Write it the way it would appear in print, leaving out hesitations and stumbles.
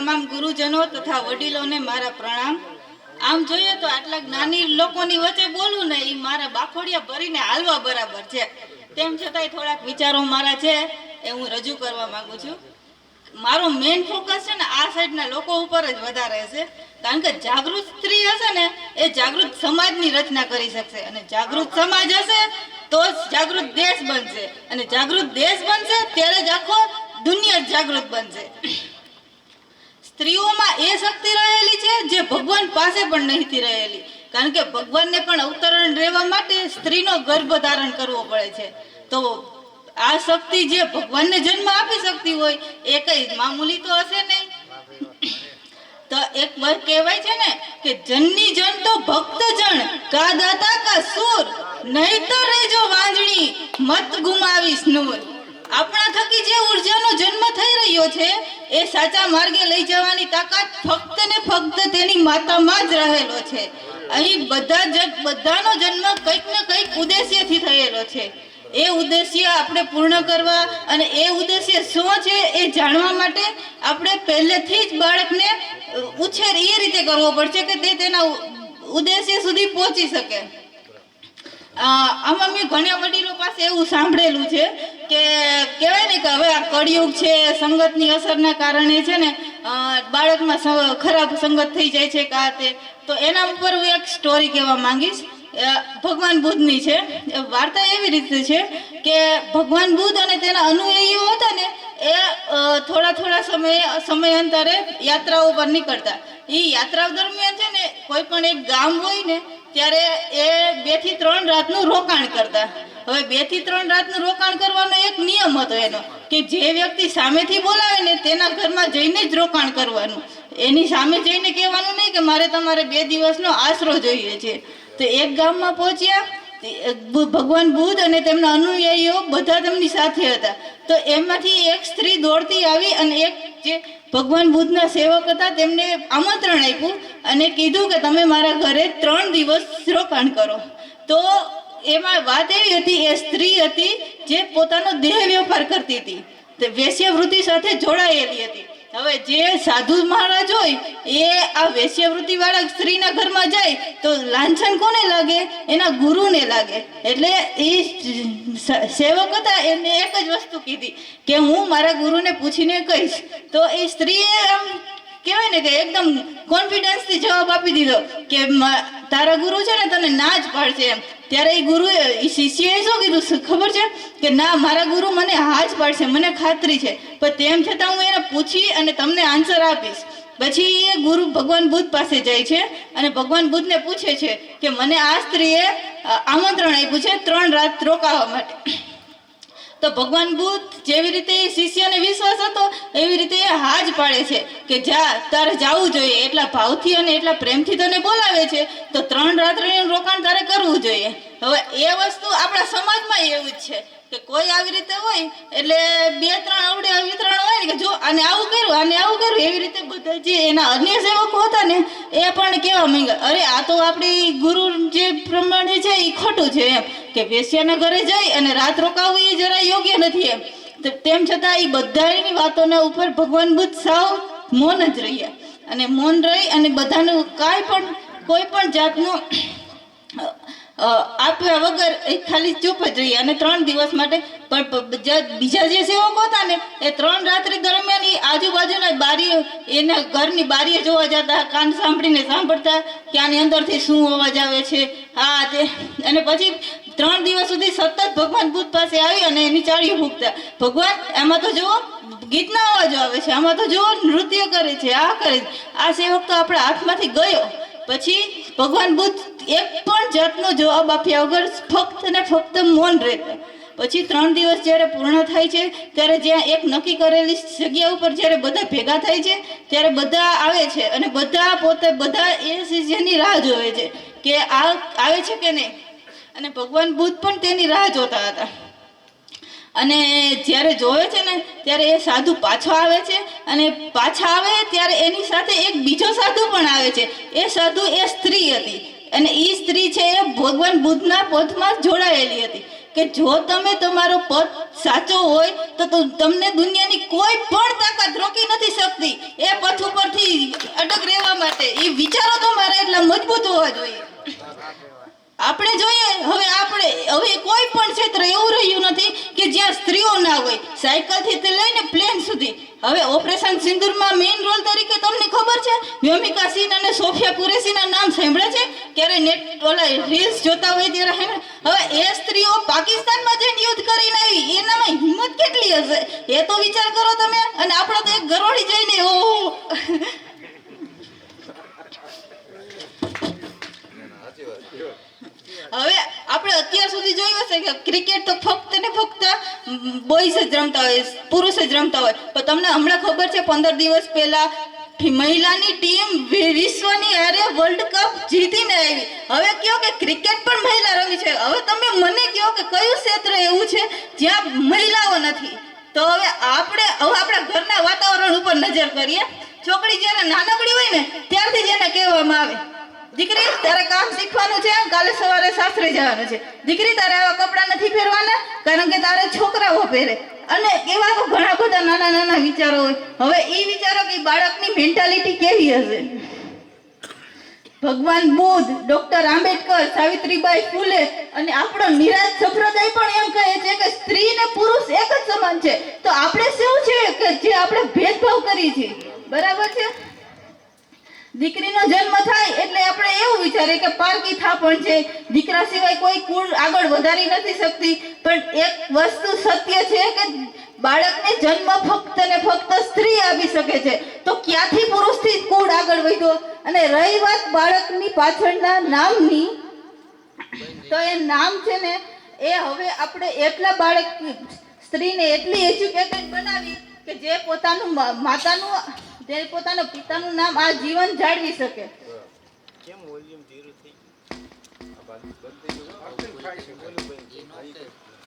તમામ ગુરુજનો તથા વડીલોને મારા પ્રણામ। આમ જોઈએ તો આટલા જ્ઞાની લોકોની વચ્ચે બોલું ને એ મારા બાખોડિયા ભરીને હાલવા બરાબર છે। તેમ છતાંય થોડાક વિચારો મારા છે એ હું રજૂ કરવા માંગુ છું। મારો મેઇન ફોકસ છે ને આ સાઈડના લોકો ઉપર જ વધારે છે, કારણ કે જાગૃત સ્ત્રી હશે ને એ જાગૃત સમાજની રચના કરી શકશે, અને જાગૃત સમાજ હશે તો જ જાગૃત દેશ બનશે, અને જાગૃત દેશ બનશે ત્યારે જ આખો દુનિયા જાગૃત બનશે। સ્ત્રીઓમાં એ શક્તિ રહેલી છે જે ભગવાન પાસે પણ નથી રહેલી, કારણ કે ભગવાનને પણ અવતરણ રહેવા માટે સ્ત્રીનો ગર્ભ ધારણ કરવો પડે છે। તો આ શક્તિ જે ભગવાનને જન્મ આપી શકતી હોય એ કઈ મામૂલી તો હશે નહીં। તો એક વાર કહેવાય છે ને કે જનની જન તો ભક્ત જન કા દાતા કા સૂર, નહીં તો રેજો વાંજણી મત ગુમાવીશ નૂર। આપણા થકી જે ઉર્જાનો જન્મ થઈ રહ્યો છે એ સાચા માર્ગે લઈ જવાની તાકાત ફક્ત ને ફક્ત તેની માતામાં જ રહેલો છે। અહીં બધાનો જન્મ કંઈક ને કંઈક ઉદ્દેશ્યથી થયેલો છે। એ ઉદ્દેશ્ય આપણે પૂર્ણ કરવા અને એ ઉદ્દેશ્ય શું છે એ જાણવા માટે આપણે પહેલેથી જ બાળકને ઉછેર એ રીતે કરવો પડશે કે તે તેના ઉદ્દેશ્ય સુધી પહોંચી શકે। આમાં મેં ઘણા વડીલો પાસે એવું સાંભળેલું છે કે કહેવાય ને કે હવે આ કળિયુગ છે, સંગતની અસરના કારણે છે ને બાળકમાં ખરાબ સંગત થઈ જાય છે કે આ તે, તો એના ઉપર હું એક સ્ટોરી કહેવા માંગીશ। ભગવાન બુદ્ધની છે। વાર્તા એવી રીતે છે કે ભગવાન બુદ્ધ અને તેના અનુયાયીઓ હતા ને એ થોડા સમયાંતરે યાત્રાઓ પર નીકળતા। એ યાત્રાઓ દરમિયાન છે ને કોઈ પણ એક ગામ હોય ને ત્યારે એ 2 થી 3 રાતનું રોકાણ કરતા। હવે 2 થી 3 રાતનું રોકાણ કરવાનો એક નિયમ હતો એનો કે જે વ્યક્તિ સામેથી બોલાવે ને તેના ઘરમાં જઈને જ રોકાણ કરવાનું, એની સામે જઈને કહેવાનું નહીં કે મારે તમારે 2 દિવસનો આશરો જોઈએ છે। તો એક ગામમાં પહોંચ્યા, ભગવાન બુદ્ધ અને તેમના અનુયાયીઓ બધા તેમની સાથે હતા। તો એમાંથી એક સ્ત્રી દોડતી આવી અને એક જે ભગવાન બુદ્ધના સેવક હતા તેમને આમંત્રણ આપ્યું અને કીધું કે તમે મારા ઘરે 3 દિવસ રોકાણ કરો। તો એમાં વાત એવી હતી, એ સ્ત્રી હતી જે પોતાનો દેહ વેપાર કરતી હતી, તે વેશ્યાવૃત્તિ સાથે જોડાયેલી હતી। હવે જે સાધુ મહારાજ હોય એ આ વેશ્યાવૃત્તિ વાળા સ્ત્રીના ઘરમાં જાય તો લાંછન કોને લાગે? એના ગુરુને લાગે। એટલે એ સેવક હતા એને એક જ વસ્તુ કીધી કે હું મારા ગુરુને પૂછીને કહીશ। તો એ સ્ત્રીએ આમ કહેવાય ને કે એકદમ કોન્ફિડન્સથી જવાબ આપી દીધો કે તારા ગુરુ છે ને તને ના જ પાડશે એમ। ત્યારે એ શિષ્યએ શું કીધું ખબર છે કે ના, મારા ગુરુ મને હા જ પાડશે, મને ખાતરી છે, પણ તેમ છતાં હું એને પૂછી અને તમને આન્સર આપીશ। પછી એ ગુરુ ભગવાન બુદ્ધ પાસે જાય છે અને ભગવાન બુદ્ધને પૂછે છે કે મને આ સ્ત્રીએ આમંત્રણ આપ્યું છે 3 રાત રોકાવા માટે। તો ભગવાન બુદ્ધ જેવી રીતે શિષ્યને વિશ્વાસ હતો એવી રીતે એ હા જ પાડે છે કે જા, તારે જવું જોઈએ, એટલા ભાવથી અને એટલા પ્રેમથી તને બોલાવે છે તો 3 રાત્રિનું રોકાણ તારે કરવું જોઈએ। હવે એ વસ્તુ આપણા સમાજમાં એવું જ છે કે કોઈ આવી રીતે હોય એટલે 2-3 અવડે વિતરણ હોય ને કે જો આને આવું કર્યું, આને આવું કર્યું, એવી રીતે બધા જે એના અન્ય સેવકો હતા ને એ પણ કહેવા માંગ્યા, અરે આ તો આપણી ગુરુ જે પ્રમાણે છે એ ખોટું છે એમ, કે વેશ્યાના ઘરે જઈ અને રાત રોકાવવું એ જરા યોગ્ય નથી એમ। તેમ છતાં એ બધાની વાતોના ઉપર ભગવાન બુદ્ધ સાવ મૌન જ રહ્યા, અને મૌન રહી અને બધાનું કોઈ પણ જાતનું આપ્યા વગર એ ખાલી ચૂપ જ રહી અને 3 દિવસ માટે બીજા જે સેવકો હતા ને એ 3 રાત્રિ દરમિયાન એ આજુબાજુના બારીઓ એના ઘરની બારીએ જોવા જતા, કાન સાંભળતા કે આની અંદરથી શું અવાજ આવે છે આ તે, અને પછી 3 દિવસ સુધી સતત ભગવાન બુદ્ધ પાસે આવી અને એની ચાળીઓ ફૂંકતા, ભગવાન એમાં તો જુઓ ગીતના અવાજો આવે છે, આમાં તો જુઓ નૃત્ય કરે છે, આ કરે છે। આ સેવક તો આપણા હાથમાંથી ગયો। પછી ભગવાન બુદ્ધ એક પણ જાતનો જવાબ આપ્યા વગર ફક્ત ને ફક્ત મૌન રહેતા। પછી 3 દિવસ જ્યારે પૂર્ણ થાય છે ત્યારે જ્યાં એક નક્કી કરેલી જગ્યા ઉપર જ્યારે બધા ભેગા થાય છે ત્યારે બધા આવે છે અને બધા એ શિષ્યની રાહ જોવે છે કે આ આવે છે કે નહીં, અને ભગવાન બુદ્ધ પણ તેની રાહ જોતા હતા। અને જ્યારે જોવે છે ને ત્યારે એ સાધુ પાછો આવે છે, અને પાછા આવે ત્યારે એની સાથે એક બીજો સાધુ પણ આવે છે। એ સાધુ એ સ્ત્રી હતી, અને એ સ્ત્રી છે એ ભગવાન બુદ્ધના પથમાં જોડાયેલી હતી કે જો તમે તમારો પથ સાચો હોય તો તમને દુનિયાની કોઈ પણ તાકાત રોકી નથી શકતી। એ પથ ઉપર સાયકલથી તે લઈને પ્લેન સુધી. હવે ઓપરેશન સિંદૂરમાં મેઇન રોલ તરીકે તમને ખબર છે વ્યોમિકા સિંહ અને સોફિયા કુરેશીના નામ સાંભળે છે? ક્યારે નેટ ઓલા રીલ્સ જોતા હોય ત્યારે હે ને? હવે એ સ્ત્રીઓ પાકિસ્તાનમાં જઈને યુદ્ધ કરીને આવી, એનામાં હિંમત કેટલી હશે એ તો વિચાર કરો તમે. અને આપણો તો એક ગરોળી જઈને ઓહો. હવે આપણે અત્યાર સુધી જોયું હશે કે ક્રિકેટ તો ફક્ત ને ફક્ત બોયઝ જ રમતા હોય, પુરુષ જ રમતા હોય. પણ તમને હમણાં ખબર છે 15 દિવસ પહેલા મહિલાની ટીમ વિશ્વની હારે વર્લ્ડ કપ જીતીને આવી. હવે કયો કે ક્રિકેટ પણ મહિલા રમી છે. હવે તમે મને કહો કે કયું ક્ષેત્ર એવું છે જ્યાં મહિલાઓ નથી? તો હવે આપણા ઘરના વાતાવરણ ઉપર નજર કરીએ. છોકરી જ્યારે નાનકડી હોય ને ત્યારથી જ એને કહેવામાં આવે, દીકરી તારે કામ શીખવાનું છે, કાલે સવારે સાસરે જવાનું છે. દીકરી તારે આવા કપડાં નથી પહેરવાના કારણ કે તારે છોકરાઓ પહેરે. અને એવા તો ઘણા બધા નાના નાના વિચારો હોય. હવે એ વિચારો કે બાળકની મેન્ટાલિટી કેવી હશે? ભગવાન બુદ્ધ, ડોક્ટર આંબેડકર, સાવિત્રીબાઈ ફૂલે અને આપણો નિરાજ સંપ્રદાય પણ એમ કહે છે કે સ્ત્રી ને પુરુષ એક જ સમાન છે. તો આપણે શું છે કે જે આપણે ભેદભાવ કરી છે? બરાબર છે. દીકરીનો જન્મ થાય એટલે આપણે એવું વિચારીએ કે પારકી થાપણ છે, દીકરા સિવાય કોઈ કુળ આગળ વધારી નથી શકતી. પણ એક વસ્તુ સત્ય છે કે બાળકને જન્મ ફક્ત ને ફક્ત સ્ત્રી આપી શકે છે. તો ક્યાંથી પુરુષથી કુળ આગળ વધ્યો? અને રહી વાત બાળકની પાછળના નામની, તો એ નામ છે ને એ હવે આપણે એટલા સ્ત્રીને એટલી એજ્યુકેટેડ બનાવી કે જે પોતાનું પિતાનું નામ આ જીવન જાળવી શકે.